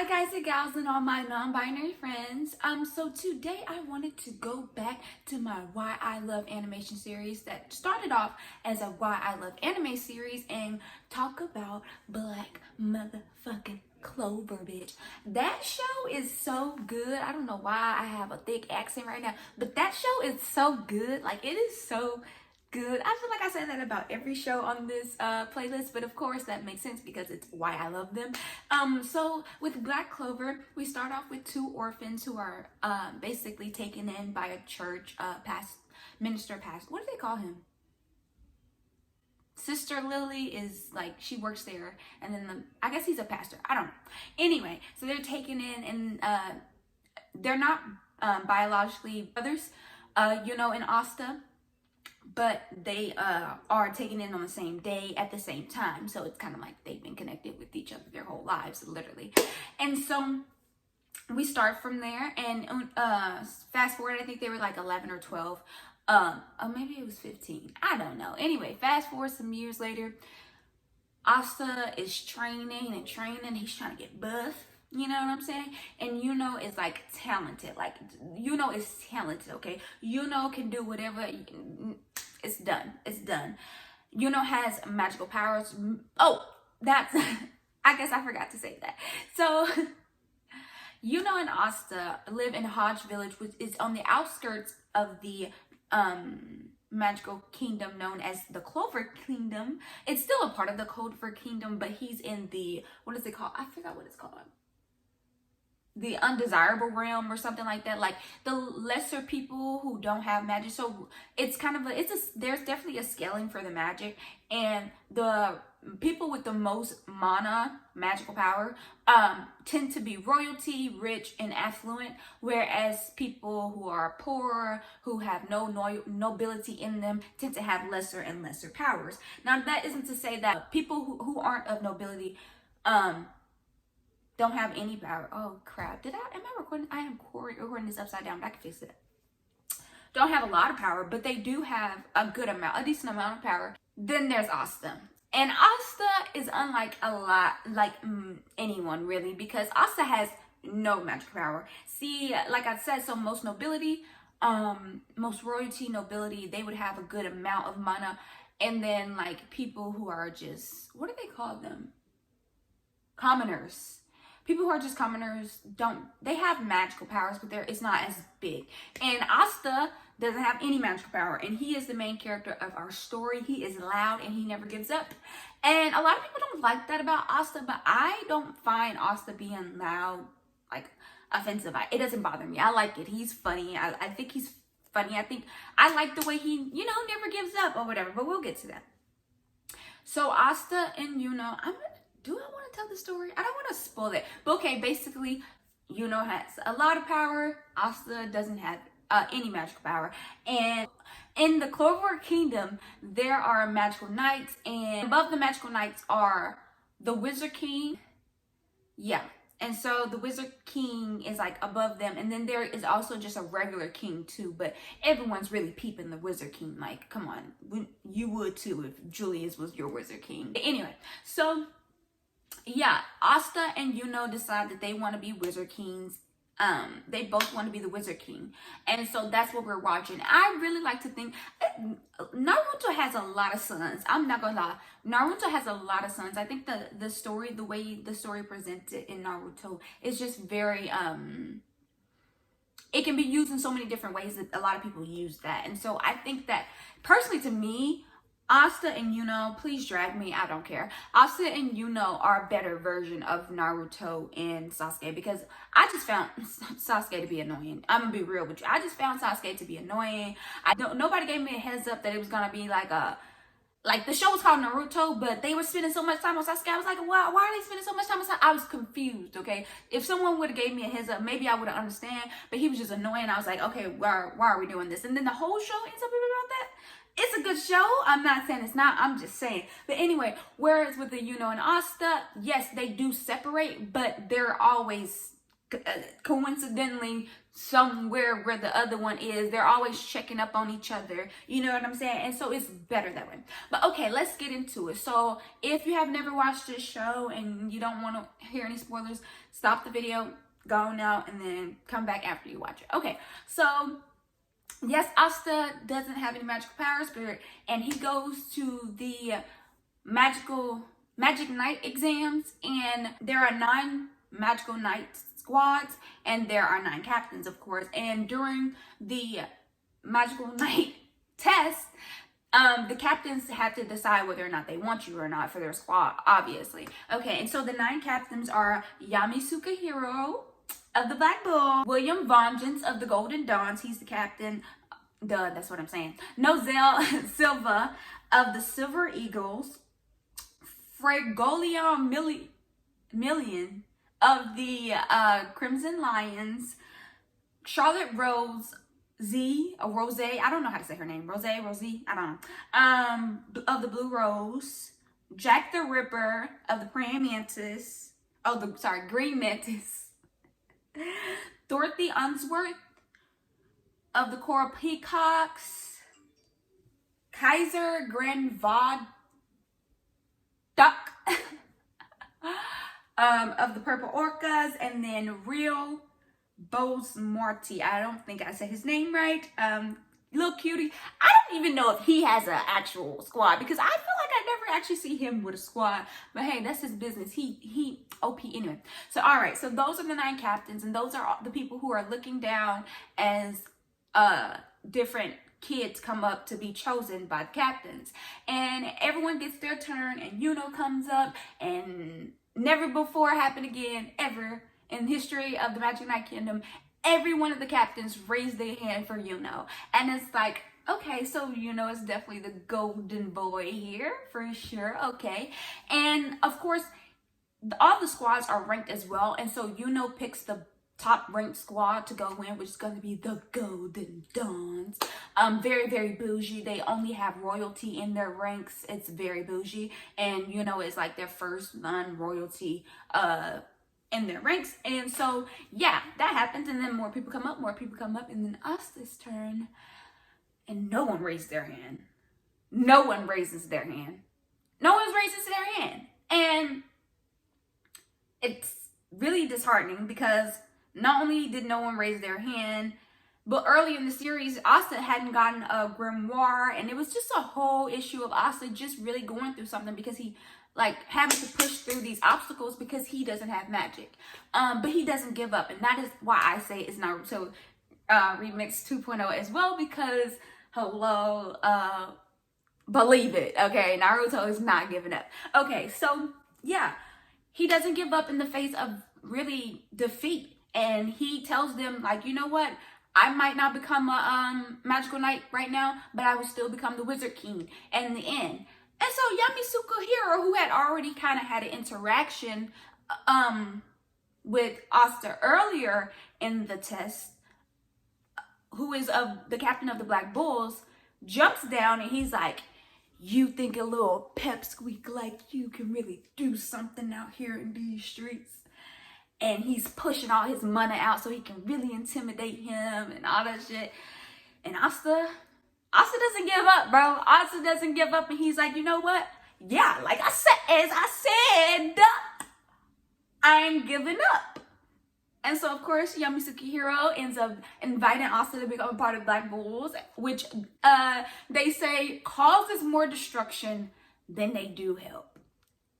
Hi guys and gals and all my non-binary friends. So today I wanted to go back to my Why I Love Animation series that started off as a Why I Love Anime series and talk about Black motherfucking Clover, bitch. That show is so good. I don't know why I have a thick accent right now, but that show is so good. Like, it is so good. I feel like I say that about every show on this playlist, but of course that makes sense because it's why I love them. So with Black Clover, we start off with two orphans who are basically taken in by a church minister. What do they call him? Sister Lily is like, she works there, and then I guess he's a pastor. I don't know. Anyway, so they're taken in, and they're not biologically brothers, in Asta, but they are taken in on the same day at the same time. So it's kind of like they've been connected with each other their whole lives, literally. And so we start from there, and fast forward, I think they were like 11 or 12. Or maybe it was 15. I don't know. Anyway, fast forward some years later, Asta is training. He's trying to get buff. You know what I'm saying? And is like talented. Like, is talented, okay? Can do whatever. It's done. It's done. Has magical powers. Oh, that's, I guess I forgot to say that. So, and Asta live in Hodge Village, which is on the outskirts of the magical kingdom known as the Clover Kingdom. It's still a part of the Clover Kingdom, but he's in the, what is it called? I forgot what it's called. The undesirable realm or something like that, like the lesser people who don't have magic. So it's kind of there's definitely a scaling for the magic, and the people with the most mana, magical power, tend to be royalty, rich, and affluent, whereas people who are poor, who have no nobility in them, tend to have lesser and lesser powers. Now, that isn't to say that people who aren't of nobility don't have any power. Oh crap, am I recording? I am recording this upside down, but I can fix it. Don't have a lot of power, but they do have a decent amount of power. Then there's Asta. And Asta is unlike anyone really, because Asta has no magic power. See, like I said, so most nobility, most royalty, nobility, they would have a good amount of mana. And then like people who are just, what do they call them? Commoners. People who are just commoners they have magical powers, but it's not as big. And Asta doesn't have any magical power, and he is the main character of our story. He is loud and he never gives up. And a lot of people don't like that about Asta, but I don't find Asta being loud like offensive. It doesn't bother me. I like it. He's funny. I think he's funny. I like the way he, never gives up or whatever, but we'll get to that. So Asta and do I want to tell the story? I don't want to spoil it. But okay, basically, has a lot of power. Asta doesn't have any magical power. And in the Clover Kingdom, there are magical knights. And above the magical knights are the Wizard King. Yeah. And so the Wizard King is like above them. And then there is also just a regular king too. But everyone's really peeping the Wizard King. Like, come on. You would too if Julius was your Wizard King. But anyway, so yeah, Asta and decide that they want to be Wizard Kings. They both want to be the Wizard King, and so that's what we're watching. I really like to think Naruto has a lot of sons. I'm not gonna lie, Naruto has a lot of sons. I think the way the story presented in Naruto is just very it can be used in so many different ways that a lot of people use that, and so I think that personally, to me, Asta and please drag me, I don't care. Asta and are a better version of Naruto and Sasuke, because I just found Sasuke to be annoying. I'm gonna be real with you. I just found Sasuke to be annoying. Nobody gave me a heads up that it was gonna be like the show was called Naruto, but they were spending so much time on Sasuke. I was like, why are they spending so much time on Sasuke? I was confused, okay? If someone would have gave me a heads up, maybe I would have understand, but he was just annoying. I was like, okay, why are we doing this? And then the whole show ends up about that. It's a good show. I'm not saying it's not. I'm just saying. But anyway, whereas with the and Asta, yes, they do separate, but they're always coincidentally somewhere where the other one is. They're always checking up on each other. You know what I'm saying? And so it's better that way. But okay, let's get into it. So if you have never watched this show and you don't want to hear any spoilers, stop the video, go now, and then come back after you watch it. Okay, so yes, Asta doesn't have any magical powers, and he goes to the magic night exams, and there are 9 magical night squads, and there are 9 captains, of course. And during the magical night test, the captains have to decide whether or not they want you or not for their squad, obviously. Okay, and so the 9 captains are Yami Sukahiro of the Black Bull, William Vengeance of the Golden Dawns, he's the captain. Duh, that's what I'm saying. Nozel Silva of the Silver Eagles, Fregolion Million of the Crimson Lions, Charlotte Rose Rose, I don't know how to say her name. Rosie, I don't know. Of the Blue Rose, Jack the Ripper of the Praying Mantis. Green Mantis. Dorothy Unsworth of the Coral Peacocks, Kaiser Grandvad Duck of the Purple Orcas, and then Real Bose Marty. I don't think I said his name right. Little cutie. I don't even know if he has an actual squad, because I feel like I never actually see him with a squad. But hey, that's his business. He OP anyway. So all right, so those are the 9 captains, and those are the people who are looking down as different kids come up to be chosen by the captains. And everyone gets their turn, and Yuno comes up, and never before happened again ever in the history of the Magic Knight Kingdom. Every one of the captains raised their hand for Yuno. And it's like, okay, so Yuno is definitely the golden boy here, for sure, okay. And of course, all the squads are ranked as well. And so Yuno picks the top ranked squad to go in, which is going to be the Golden Dawns. Very, very bougie. They only have royalty in their ranks. It's very bougie. And Yuno is like their first non-royalty in their ranks. And so yeah, that happens, and then more people come up, and then Asta's turn, and no one raised their hand. No one raises their hand. No one raises their hand. And it's really disheartening, because not only did no one raise their hand, but early in the series, Asta hadn't gotten a grimoire, and it was just a whole issue of Asta just really going through something, because he like having to push through these obstacles because he doesn't have magic. But he doesn't give up, and that is why I say it's Naruto Remix 2.0 as well, because hello, believe it, okay? Naruto is not giving up. Okay, so yeah, he doesn't give up in the face of really defeat, and he tells them, like, you know what? I might not become a magical knight right now, but I will still become the Wizard King in the end. And so Yami Sukahiro, who had already kind of had an interaction with Asta earlier in the test, who is the captain of the Black Bulls, jumps down, and he's like, you think a little pipsqueak like you can really do something out here in these streets? And he's pushing all his money out so he can really intimidate him and all that shit. And Asta doesn't give up, bro. Asta doesn't give up, and he's like, you know what? Yeah, like I said, I ain't giving up. And so, of course, Yami Sukahiro ends up inviting Asta to become a part of Black Bulls, which they say causes more destruction than they do help.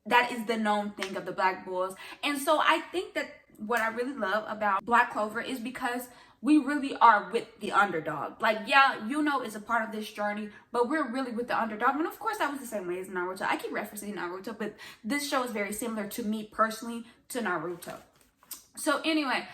That is the known thing of the Black Bulls. And so I think that what I really love about Black Clover is because we really are with the underdog. Like, yeah, Yuno is a part of this journey, but we're really with the underdog. And of course, that was the same way as Naruto. I keep referencing Naruto, but this show is very similar to me personally to Naruto. So anyway,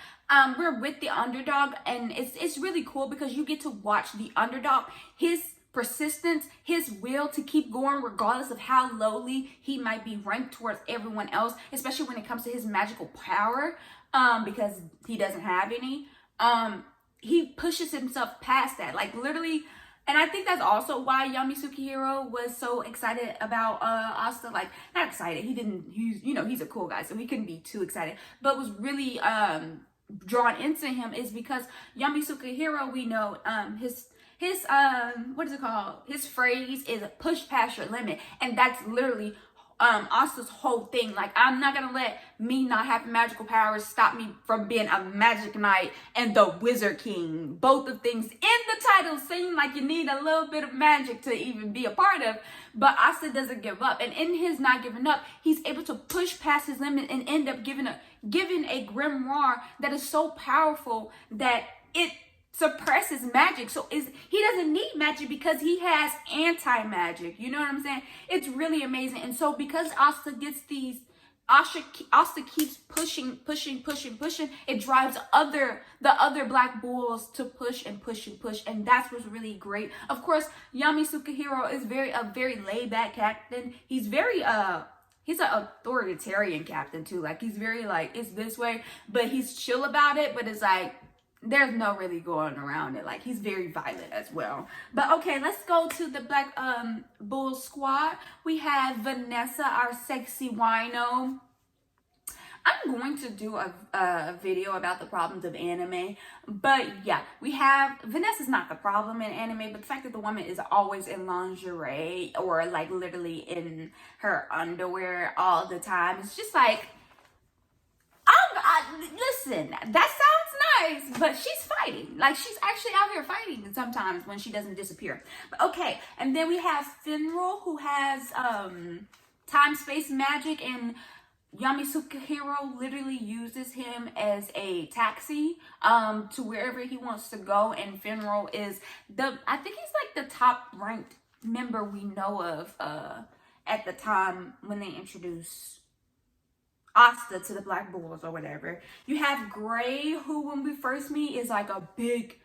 we're with the underdog, and it's really cool because you get to watch the underdog, his persistence, his will to keep going regardless of how lowly he might be ranked towards everyone else, especially when it comes to his magical power, because he doesn't have any. He pushes himself past that, like literally. And I think that's also why Yami Sukahiro was so excited about Asta. Like, not excited, he's a cool guy, so he couldn't be too excited, but was really drawn into him is because Yami Sukahiro, we know, his what is it called? His phrase is push past your limit. And that's literally Asta's whole thing. Like, I'm not gonna let me not having magical powers stop me from being a magic knight and the wizard king. Both of things in the title seem like you need a little bit of magic to even be a part of. But Asta doesn't give up. And in his not giving up, he's able to push past his limit and end up giving a grimoire that is so powerful that it suppresses magic. So he doesn't need magic because he has anti-magic. You know what I'm saying? It's really amazing. And so because Asta gets these, Asta keeps pushing. It drives the other Black Bulls to push. And that's what's really great. Of course, Yami Sukahiro is a very laid back captain. He's he's an authoritarian captain too. Like, he's very like, it's this way, but he's chill about it. But it's like, there's no really going around it. Like, he's very violent as well. But okay, let's go to the Black Bull squad. We have Vanessa, our sexy wino. I'm going to do a video about the problems of anime. But yeah, we have, Vanessa's not the problem in anime, but the fact that the woman is always in lingerie or like literally in her underwear all the time. It's just like, listen, that sounds nice, but she's fighting. Like, she's actually out here fighting sometimes when she doesn't disappear. But okay, and then we have Finral, who has time-space magic, and Yami Sukahiro literally uses him as a taxi to wherever he wants to go. And Finral is I think he's like the top-ranked member we know of at the time when they introduced Asta to the Black Bulls or whatever. You have Gray, who when we first meet is like a big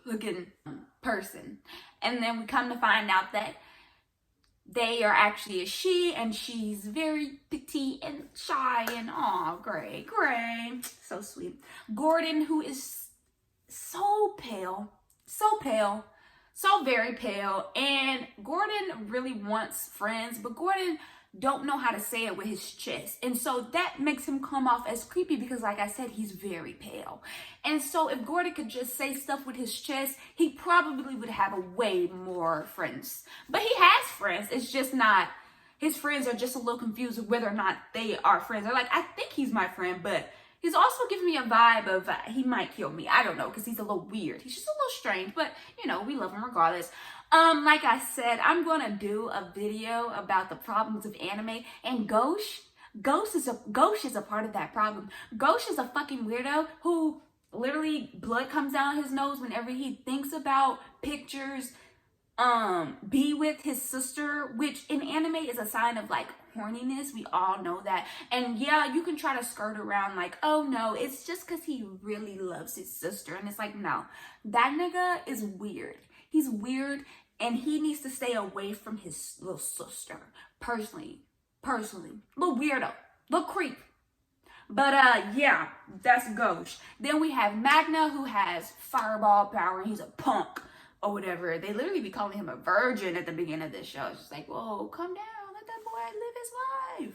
looking person. And then we come to find out that they are actually a she, and she's very petite and shy and Gray, so sweet. Gordon, who is so pale, so very pale, and Gordon really wants friends, but Gordon don't know how to say it with his chest. And so that makes him come off as creepy because, like I said, he's very pale. And so if Gordon could just say stuff with his chest, he probably would have a way more friends. But he has friends. It's just not, his friends are just a little confused with whether or not they are friends. They're like, I think he's my friend, but he's also giving me a vibe of he might kill me. I don't know, because he's a little weird. He's just a little strange, but you know, we love him regardless. Like I said, I'm gonna do a video about the problems of anime, and Ghosh is a part of that problem. Ghosh is a fucking weirdo who literally blood comes down his nose whenever he thinks about pictures be with his sister, which in anime is a sign of like horniness. We all know that. And yeah, you can try to skirt around like, oh no, it's just because he really loves his sister. And it's like, no, that nigga is weird. He's weird, and he needs to stay away from his little sister. Personally, little weirdo, little creep. But yeah, that's Ghosh. Then we have Magna, who has fireball power, and he's a punk or whatever. They literally be calling him a virgin at the beginning of this show. It's just like, whoa, calm down, let that boy live his life.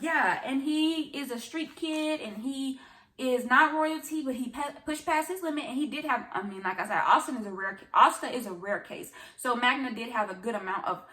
Yeah, and he is a street kid, and he is not royalty, but he pushed past his limit, and he did have, I mean, like I said, Asta is a rare case. So Magna did have a good amount of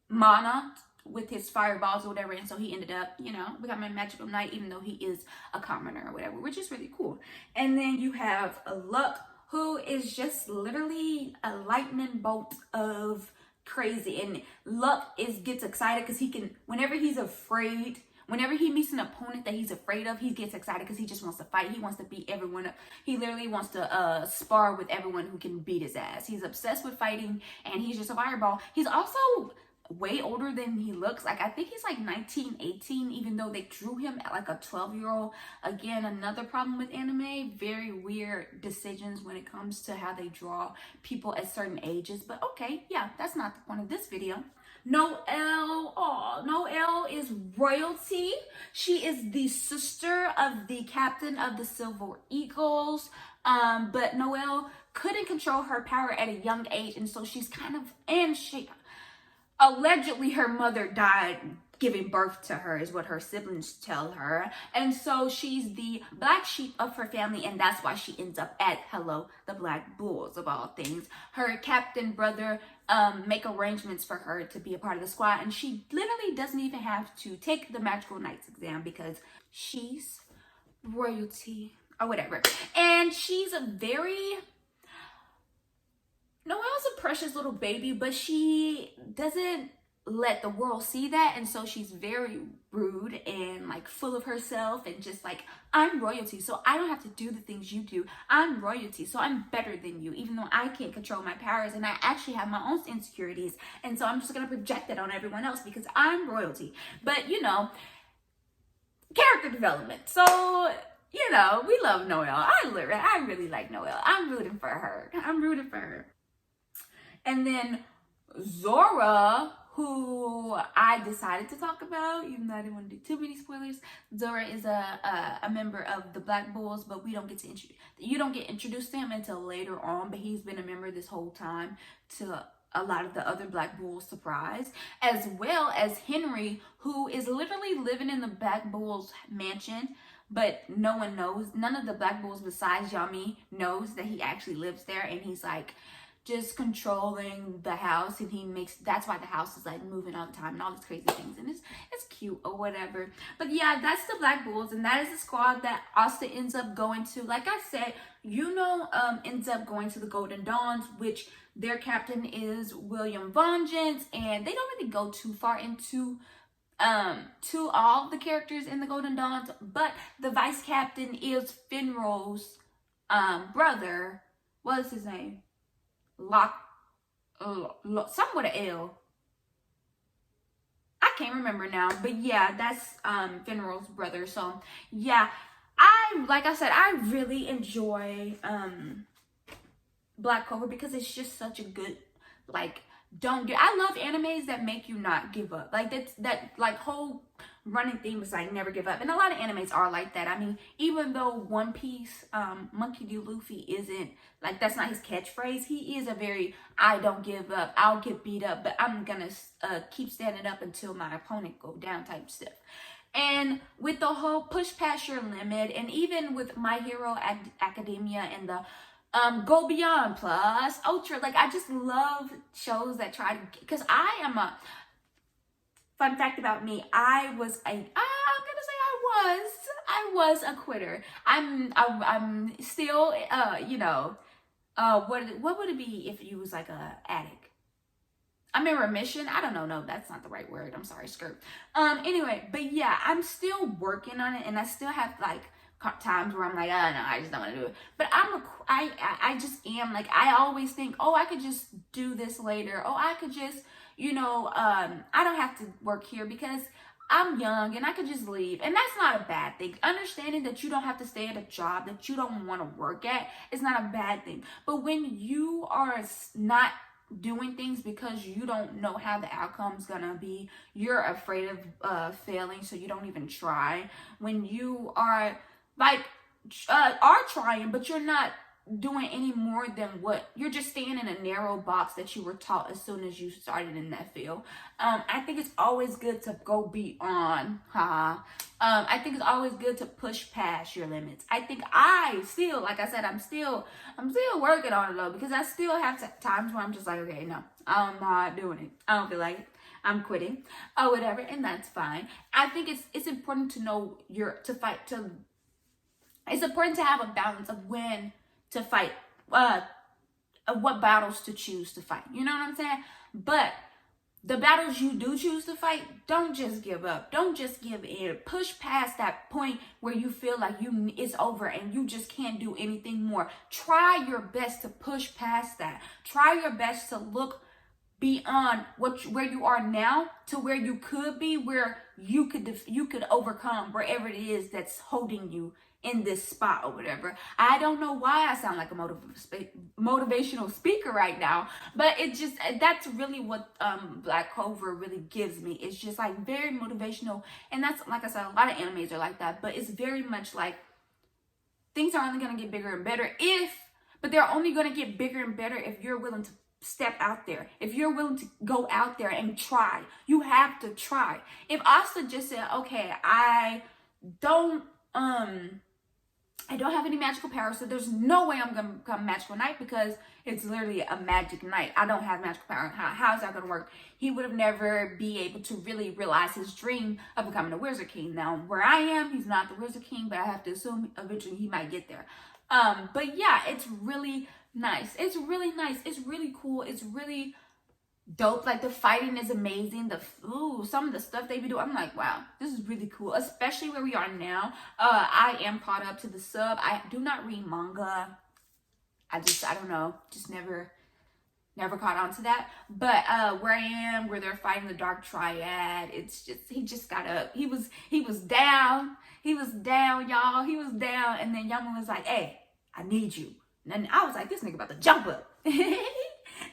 mana with his fireballs or whatever, and so he ended up, you know, becoming a magical knight, even though he is a commoner or whatever, which is really cool. And then you have Luck, who is just literally a lightning bolt of crazy, and Luck gets excited because he can, whenever he's afraid, whenever he meets an opponent that he's afraid of, he gets excited because he just wants to fight. He wants to beat everyone up. He literally wants to spar with everyone who can beat his ass. He's obsessed with fighting, and he's just a fireball. He's also way older than he looks. Like, I think he's like 19, 18, even though they drew him at like a 12-year-old. Again, another problem with anime. Very weird decisions when it comes to how they draw people at certain ages. But okay, yeah, that's not the point of this video. Noelle is royalty. She is the sister of the captain of the Silver Eagles. But Noelle couldn't control her power at a young age, and so she's kind of, and she allegedly her mother died giving birth to her, is what her siblings tell her. And so she's the black sheep of her family, and that's why she ends up at Hello the Black Bulls, of all things. Her captain brother make arrangements for her to be a part of the squad, and she literally doesn't even have to take the Magical Knights exam because she's royalty or whatever. And she's a very... Noelle's a precious little baby, but she doesn't let the world see that, and so she's very rude and like full of herself and just like, I'm royalty, so I don't have to do the things you do. I'm royalty, so I'm better than you, even though I can't control my powers and I actually have my own insecurities, and so I'm just gonna project that on everyone else because I'm royalty. But you know, character development. So you know, we love Noelle. I really like Noelle. I'm rooting for her. And then Zora, who I decided to talk about, even though I didn't want to do too many spoilers. Zora is a member of the Black Bulls, but you don't get introduced to him until later on, but he's been a member this whole time, to a lot of the other Black Bulls' surprise, as well as Henry, who is literally living in the Black Bulls mansion, but no one knows. None of the Black Bulls besides Yami knows that he actually lives there, and he's like just controlling the house, and that's why the house is like moving all the time and all these crazy things, and it's cute or whatever. But yeah, that's the Black Bulls, and that is the squad that Asta ends up going to. Like I said, ends up going to the Golden Dawns, which their captain is William Vengeance, and they don't really go too far into to all the characters in the Golden Dawns, but the vice captain is Finral's brother. What is his name? Something with an L. I can't remember now, but yeah, that's Finral's brother. So yeah, like I said, I really enjoy Black Clover because it's just such a good, like, I love animes that make you not give up. Like that like whole running theme is like never give up, and a lot of animes are like that. I mean, even though One Piece, Monkey D. Luffy isn't like, that's not his catchphrase, he is a very I don't give up, I'll get beat up, but I'm gonna keep standing up until my opponent go down type stuff. And with the whole push past your limit, and even with My Hero Academia and the Go Beyond Plus Ultra, like I just love shows that try to, because I am a fun fact about me, I was a quitter. I'm still what would it be if you was like a addict? I'm in remission. I don't know. No, that's not the right word. I'm sorry, skirt. Anyway, but yeah, I'm still working on it, and I still have like times where I'm like, oh no, I just don't want to do it. But I just am like, I always think, oh, I could just do this later. Oh, I could just, I don't have to work here because I'm young and I could just leave. And that's not a bad thing. Understanding that you don't have to stay at a job that you don't want to work at is not a bad thing. But when you are not doing things because you don't know how the outcome's gonna be, you're afraid of failing, so you don't even try. When you are like are trying, but you're not doing any more than what you're just staying in a narrow box that you were taught as soon as you started in that field. I think it's always good to go beyond. I think it's always good to push past your limits. I think I still, like I said, I'm still working on it though, because I still have times where I'm just like, okay, no, I'm not doing it. I don't feel like it. I'm quitting or whatever, and that's fine. I think it's important to know it's important to have a balance of when to fight, what battles to choose to fight. You know what I'm saying? But the battles you do choose to fight, don't just give up. Don't just give in. Push past that point where you feel like it's over and you just can't do anything more. Try your best to push past that. Try your best to look beyond where you are now to where you could be, where you could overcome wherever it is that's holding you in this spot or whatever. I don't know why I sound like a motivational speaker right now, but that's really what Black Clover really gives me. It's just like very motivational, and that's, like I said, a lot of animes are like that, but it's very much like things are only going to get bigger and better but they're only going to get bigger and better if you're willing to step out there, if you're willing to go out there and try, you have to try. If Asta just said, okay, I don't have any magical powers, so there's no way I'm gonna become magical knight, because it's literally a magic knight. I don't have magical power. How is that gonna work? He would have never be able to really realize his dream of becoming a wizard king. Now, where I am, he's not the wizard king, but I have to assume eventually he might get there. But yeah, it's really nice. It's really nice. It's really cool. It's really dope. Like, the fighting is amazing. Some of the stuff they be doing, I'm like, wow, this is really cool, especially where we are now. I am caught up to the sub. I do not read manga. I don't know, just never caught on to that. But where I am, where they're fighting the Dark Triad, it's just, he just got up. He was down, y'all. He was down, and then Yama was like, hey, I need you. And I was like, this nigga about to jump up.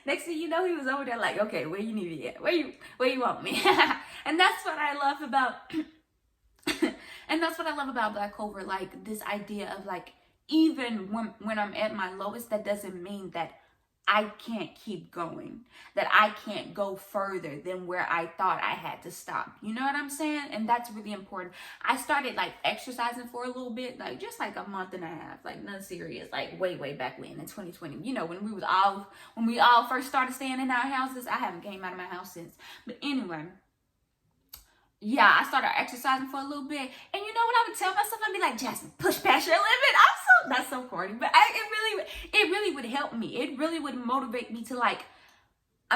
Next thing you know, he was over there like, okay, where you need me at? Where you want me? And that's what I love about and that's what I love about Black Clover. Like, this idea of, like, even when I'm at my lowest, that doesn't mean that I can't keep going, that I can't go further than where I thought I had to stop. You know what I'm saying? And that's really important. I started, like, exercising for a little bit, like, just like a month and a half, like, nothing serious, like way back when in 2020. You know, when we all first started staying in our houses. I haven't came out of my house since. But anyway, yeah, I started exercising for a little bit, and you know what I would tell myself? I'd be like, Jasmine, push past your limit. That's so corny, but it really would help me. It really would motivate me to, like,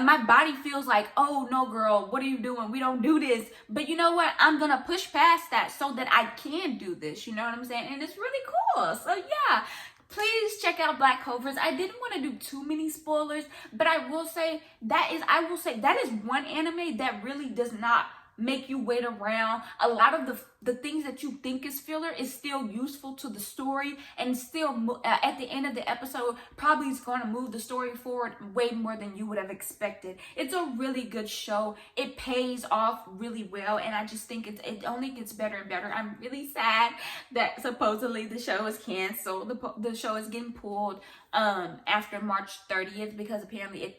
my body feels like, oh no, girl, what are you doing? We don't do this. But you know what? I'm gonna push past that so that I can do this. You know what I'm saying? And it's really cool. So yeah, please check out Black Clovers. I didn't want to do too many spoilers, but I will say that is one anime that really does not make you wait around. A lot of the things that you think is filler is still useful to the story, and still at the end of the episode probably is going to move the story forward way more than you would have expected. It's a really good show. It pays off really well, and I just think it only gets better and better. I'm really sad that supposedly the show is canceled. The show is getting pulled after March 30th, because apparently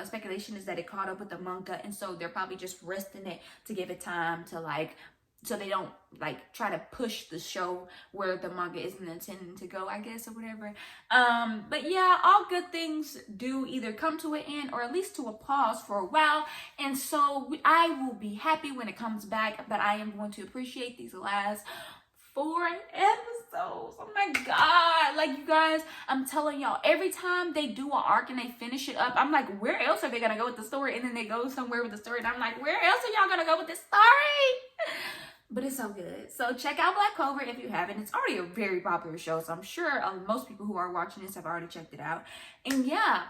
speculation is that it caught up with the manga, and so they're probably just resting it to give it time to, like, so they don't, like, try to push the show where the manga isn't intending to go, I guess, or whatever. But yeah, all good things do either come to an end or at least to a pause for a while, and so I will be happy when it comes back, but I am going to appreciate these last 4 episodes. Oh my god, like, you guys, I'm telling y'all, every time they do an arc and they finish it up, I'm like, where else are they gonna go with the story? And then they go somewhere with the story, and I'm like, where else are y'all gonna go with this story? But it's so good. So check out Black Clover if you haven't. It's already a very popular show, so I'm sure most people who are watching this have already checked it out. And yeah,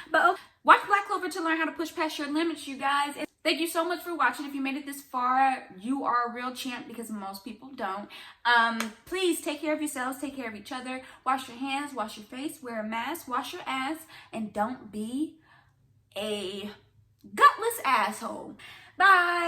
but watch Black Clover to learn how to push past your limits, you guys. Thank you so much for watching. If you made it this far, you are a real champ, because most people don't. Please take care of yourselves, take care of each other. Wash your hands, wash your face, wear a mask, wash your ass, and don't be a gutless asshole. Bye.